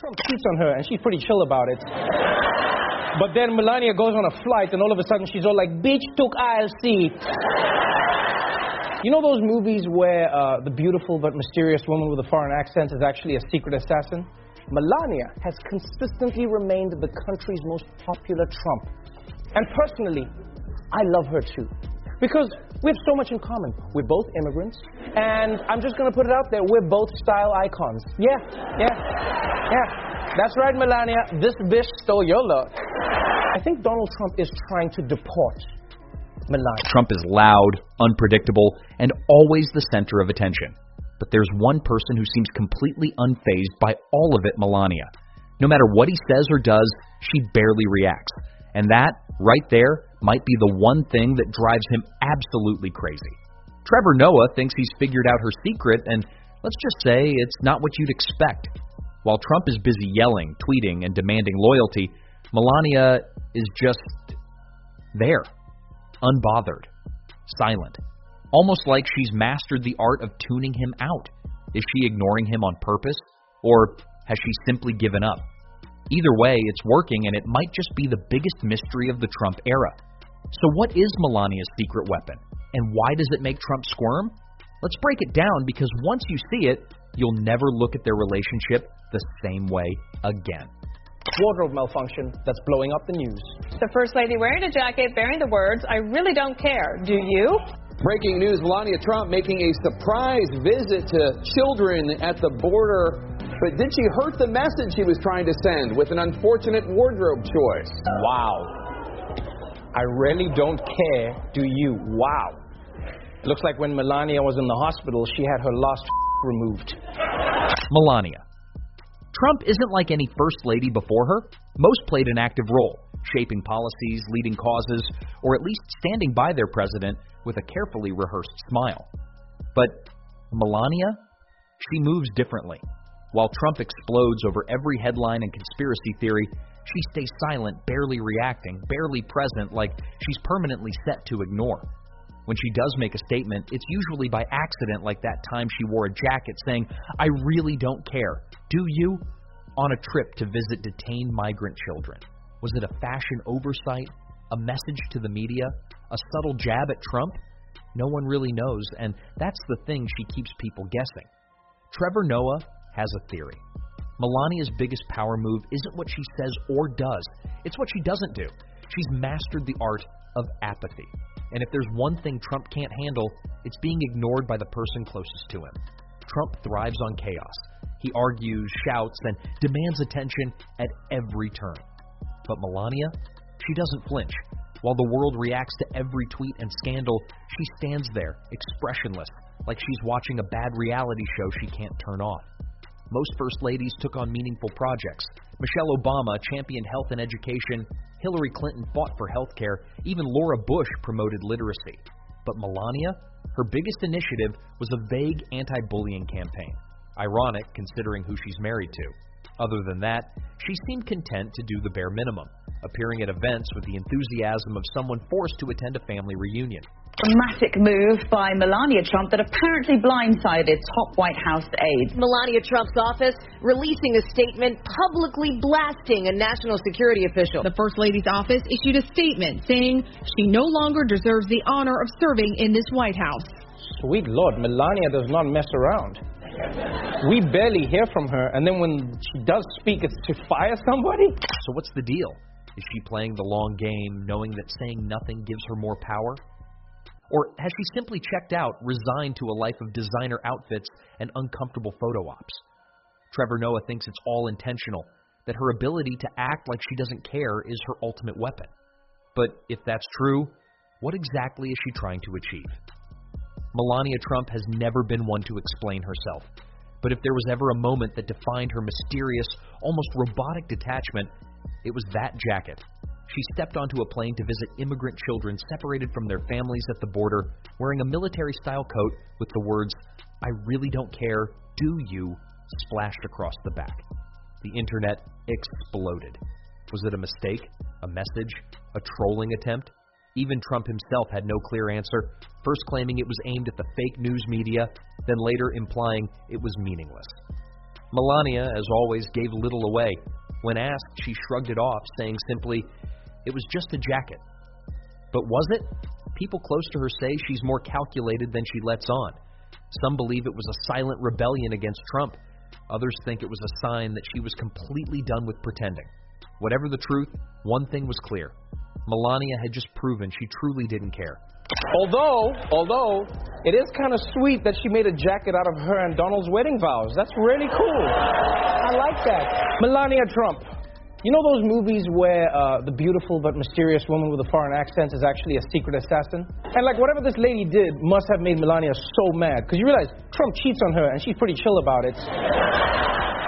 Trump cheats on her, and she's pretty chill about it. But then Melania goes on a flight, and all of a sudden she's all like, bitch took aisle seat. You know those movies where the beautiful but mysterious woman with a foreign accent is actually a secret assassin? Melania has consistently remained the country's most popular Trump. And personally, I love her too. Because we have so much in common. We're both immigrants, and I'm just gonna put it out there, we're both style icons. Yeah. That's right, Melania, this bitch stole your look. I think Donald Trump is trying to deport Melania. Trump is loud, unpredictable, and always the center of attention. But there's one person who seems completely unfazed by all of it, Melania. No matter what he says or does, she barely reacts. And that, right there, might be the one thing that drives him absolutely crazy. Trevor Noah thinks he's figured out her secret, and let's just say it's not what you'd expect. While Trump is busy yelling, tweeting, and demanding loyalty, Melania is just there, unbothered, silent, almost like she's mastered the art of tuning him out. Is she ignoring him on purpose, or has she simply given up? Either way, it's working, and it might just be the biggest mystery of the Trump era. So what is Melania's secret weapon, and why does it make Trump squirm? Let's break it down, because once you see it, you'll never look at their relationship the same way again. Wardrobe malfunction that's blowing up the news. The First Lady wearing a jacket bearing the words, "I really don't care, do you?" Breaking news, Melania Trump making a surprise visit to children at the border. But did she hurt the message she was trying to send with an unfortunate wardrobe choice? Wow. I really don't care, do you? Wow. Looks like when Melania was in the hospital, she had her last removed. Melania. Trump isn't like any first lady before her. Most played an active role, shaping policies, leading causes, or at least standing by their president with a carefully rehearsed smile. But Melania, she moves differently. While Trump explodes over every headline and conspiracy theory, she stays silent, barely reacting, barely present, like she's permanently set to ignore. When she does make a statement, it's usually by accident, like that time she wore a jacket saying, "I really don't care, do you?" on a trip to visit detained migrant children. Was it a fashion oversight? A message to the media? A subtle jab at Trump? No one really knows, and that's the thing she keeps people guessing. Trevor Noah has a theory. Melania's biggest power move isn't what she says or does. It's what she doesn't do. She's mastered the art of apathy. And if there's one thing Trump can't handle, it's being ignored by the person closest to him. Trump thrives on chaos. He argues, shouts, and demands attention at every turn. But Melania, she doesn't flinch. While the world reacts to every tweet and scandal, she stands there, expressionless, like she's watching a bad reality show she can't turn off. Most first ladies took on meaningful projects. Michelle Obama championed health and education. Hillary Clinton fought for health care. Even Laura Bush promoted literacy. But Melania, her biggest initiative was a vague anti-bullying campaign. Ironic, considering who she's married to. Other than that, she seemed content to do the bare minimum, appearing at events with the enthusiasm of someone forced to attend a family reunion. Dramatic move by Melania Trump that apparently blindsided top White House aides. Melania Trump's office releasing a statement publicly blasting a national security official. The First Lady's office issued a statement saying she no longer deserves the honor of serving in this White House. Sweet Lord, Melania does not mess around. We barely hear from her, and then when she does speak, it's to fire somebody? So what's the deal? Is she playing the long game, knowing that saying nothing gives her more power? Or has she simply checked out, resigned to a life of designer outfits and uncomfortable photo ops? Trevor Noah thinks it's all intentional, that her ability to act like she doesn't care is her ultimate weapon. But if that's true, what exactly is she trying to achieve? Melania Trump has never been one to explain herself. But if there was ever a moment that defined her mysterious, almost robotic detachment, it was that jacket. She stepped onto a plane to visit immigrant children separated from their families at the border, wearing a military-style coat with the words, "I really don't care, do you?" splashed across the back. The internet exploded. Was it a mistake? A message? A trolling attempt? Even Trump himself had no clear answer, first claiming it was aimed at the fake news media, then later implying it was meaningless. Melania, as always, gave little away. When asked, she shrugged it off, saying simply, "It was just a jacket." But was it? People close to her say she's more calculated than she lets on. Some believe it was a silent rebellion against Trump. Others think it was a sign that she was completely done with pretending. Whatever the truth, one thing was clear. Melania had just proven she truly didn't care. Although, it is kind of sweet that she made a jacket out of her and Donald's wedding vows. That's really cool. I like that. Melania Trump. You know those movies where the beautiful but mysterious woman with a foreign accent is actually a secret assassin? And like whatever this lady did must have made Melania so mad. Because you realize Trump cheats on her and she's pretty chill about it.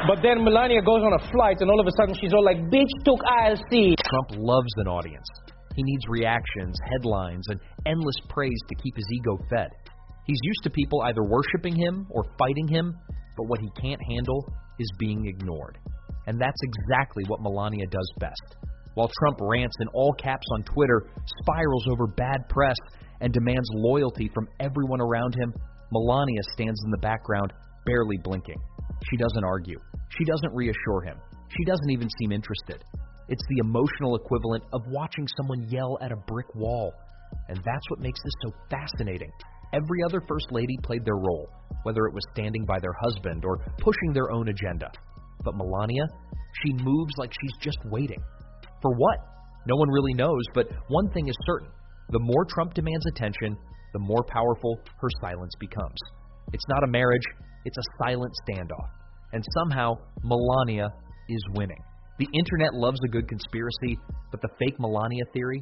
But then Melania goes on a flight and all of a sudden she's all like, "Bitch took aisle C." Trump loves an audience. He needs reactions, headlines, and endless praise to keep his ego fed. He's used to people either worshiping him or fighting him, but what he can't handle is being ignored. And that's exactly what Melania does best. While Trump rants in all caps on Twitter, spirals over bad press, and demands loyalty from everyone around him, Melania stands in the background, barely blinking. She doesn't argue. She doesn't reassure him. She doesn't even seem interested. It's the emotional equivalent of watching someone yell at a brick wall. And that's what makes this so fascinating. Every other First Lady played their role, whether it was standing by their husband or pushing their own agenda. But Melania, she moves like she's just waiting. For what? No one really knows, but one thing is certain. The more Trump demands attention, the more powerful her silence becomes. It's not a marriage, it's a silent standoff. And somehow, Melania is winning. The internet loves a good conspiracy, but the fake Melania theory,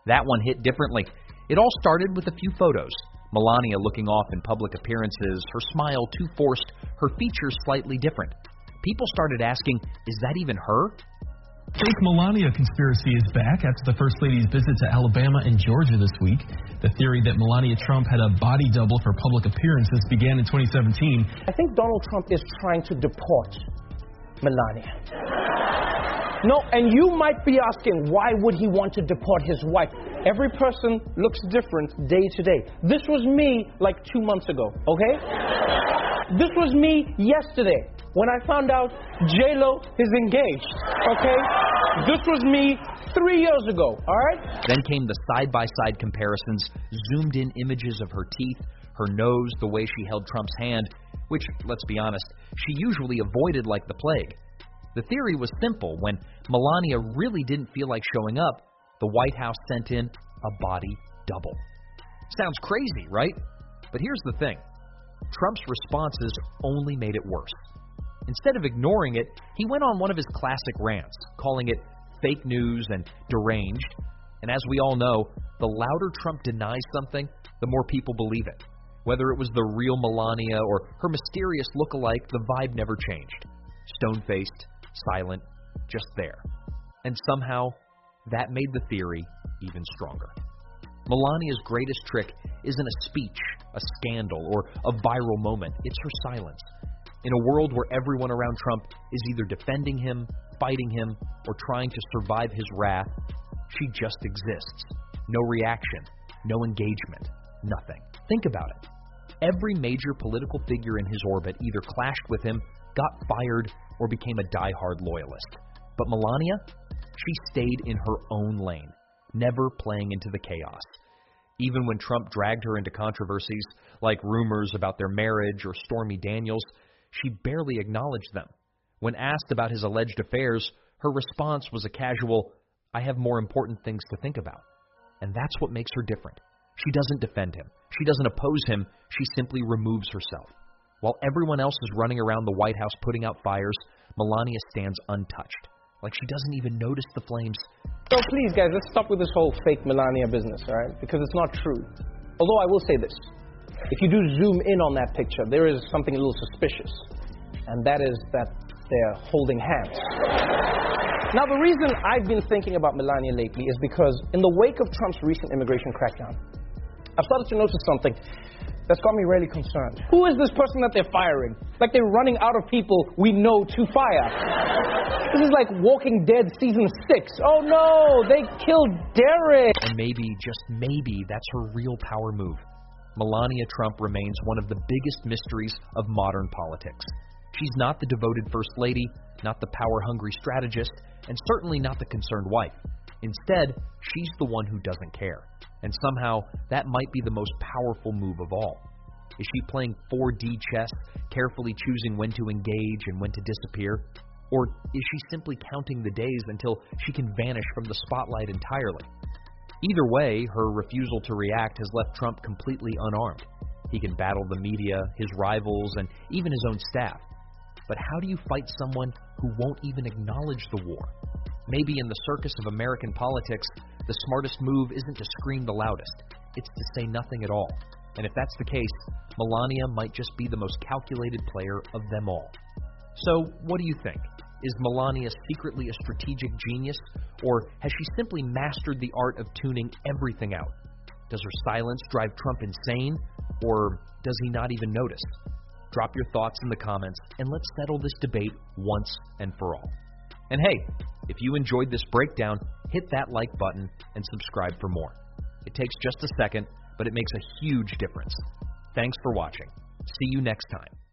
that one hit differently. It all started with a few photos. Melania looking off in public appearances, her smile too forced, her features slightly different. People started asking, is that even her? Fake Melania conspiracy is back after the First Lady's visit to Alabama and Georgia this week. The theory that Melania Trump had a body double for public appearances began in 2017. I think Donald Trump is trying to deport Melania. No, and you might be asking, why would he want to deport his wife? Every person looks different day to day. This was me like 2 months ago, okay? This was me yesterday when I found out J-Lo is engaged, okay? This was me 3 years ago, all right? Then came the side-by-side comparisons, zoomed-in images of her teeth, her nose, the way she held Trump's hand, which, let's be honest, she usually avoided like the plague. The theory was simple. When Melania really didn't feel like showing up, the White House sent in a body double. Sounds crazy, right? But here's the thing. Trump's responses only made it worse. Instead of ignoring it, he went on one of his classic rants, calling it fake news and deranged. And as we all know, the louder Trump denies something, the more people believe it. Whether it was the real Melania or her mysterious look-alike, the vibe never changed. Stone-faced, silent, just there. And somehow, that made the theory even stronger. Melania's greatest trick isn't a speech, a scandal, or a viral moment. It's her silence. In a world where everyone around Trump is either defending him, fighting him, or trying to survive his wrath, she just exists. No reaction, no engagement, nothing. Think about it. Every major political figure in his orbit either clashed with him, got fired, or became a die-hard loyalist. But Melania, she stayed in her own lane, never playing into the chaos. Even when Trump dragged her into controversies, like rumors about their marriage or Stormy Daniels, she barely acknowledged them. When asked about his alleged affairs, her response was a casual, "I have more important things to think about." And that's what makes her different. She doesn't defend him. She doesn't oppose him. She simply removes herself. While everyone else is running around the White House putting out fires, Melania stands untouched, like she doesn't even notice the flames. So please, guys, let's stop with this whole fake Melania business, all right? Because it's not true. Although I will say this. If you do zoom in on that picture, there is something a little suspicious. And that is that they're holding hands. Now, the reason I've been thinking about Melania lately is because in the wake of Trump's recent immigration crackdown, I've started to notice something that's got me really concerned. Who is this person that they're firing? Like they're running out of people we know to fire. This is like Walking Dead Season 6. Oh no, they killed Derek. And maybe, just maybe, that's her real power move. Melania Trump remains one of the biggest mysteries of modern politics. She's not the devoted first lady, not the power-hungry strategist, and certainly not the concerned wife. Instead, she's the one who doesn't care. And somehow, that might be the most powerful move of all. Is she playing 4D chess, carefully choosing when to engage and when to disappear? Or is she simply counting the days until she can vanish from the spotlight entirely? Either way, her refusal to react has left Trump completely unarmed. He can battle the media, his rivals, and even his own staff. But how do you fight someone who won't even acknowledge the war? Maybe in the circus of American politics, the smartest move isn't to scream the loudest, it's to say nothing at all. And if that's the case, Melania might just be the most calculated player of them all. So, what do you think? Is Melania secretly a strategic genius, or has she simply mastered the art of tuning everything out? Does her silence drive Trump insane, or does he not even notice? Drop your thoughts in the comments, and let's settle this debate once and for all. And hey, if you enjoyed this breakdown, hit that like button and subscribe for more. It takes just a second, but it makes a huge difference. Thanks for watching. See you next time.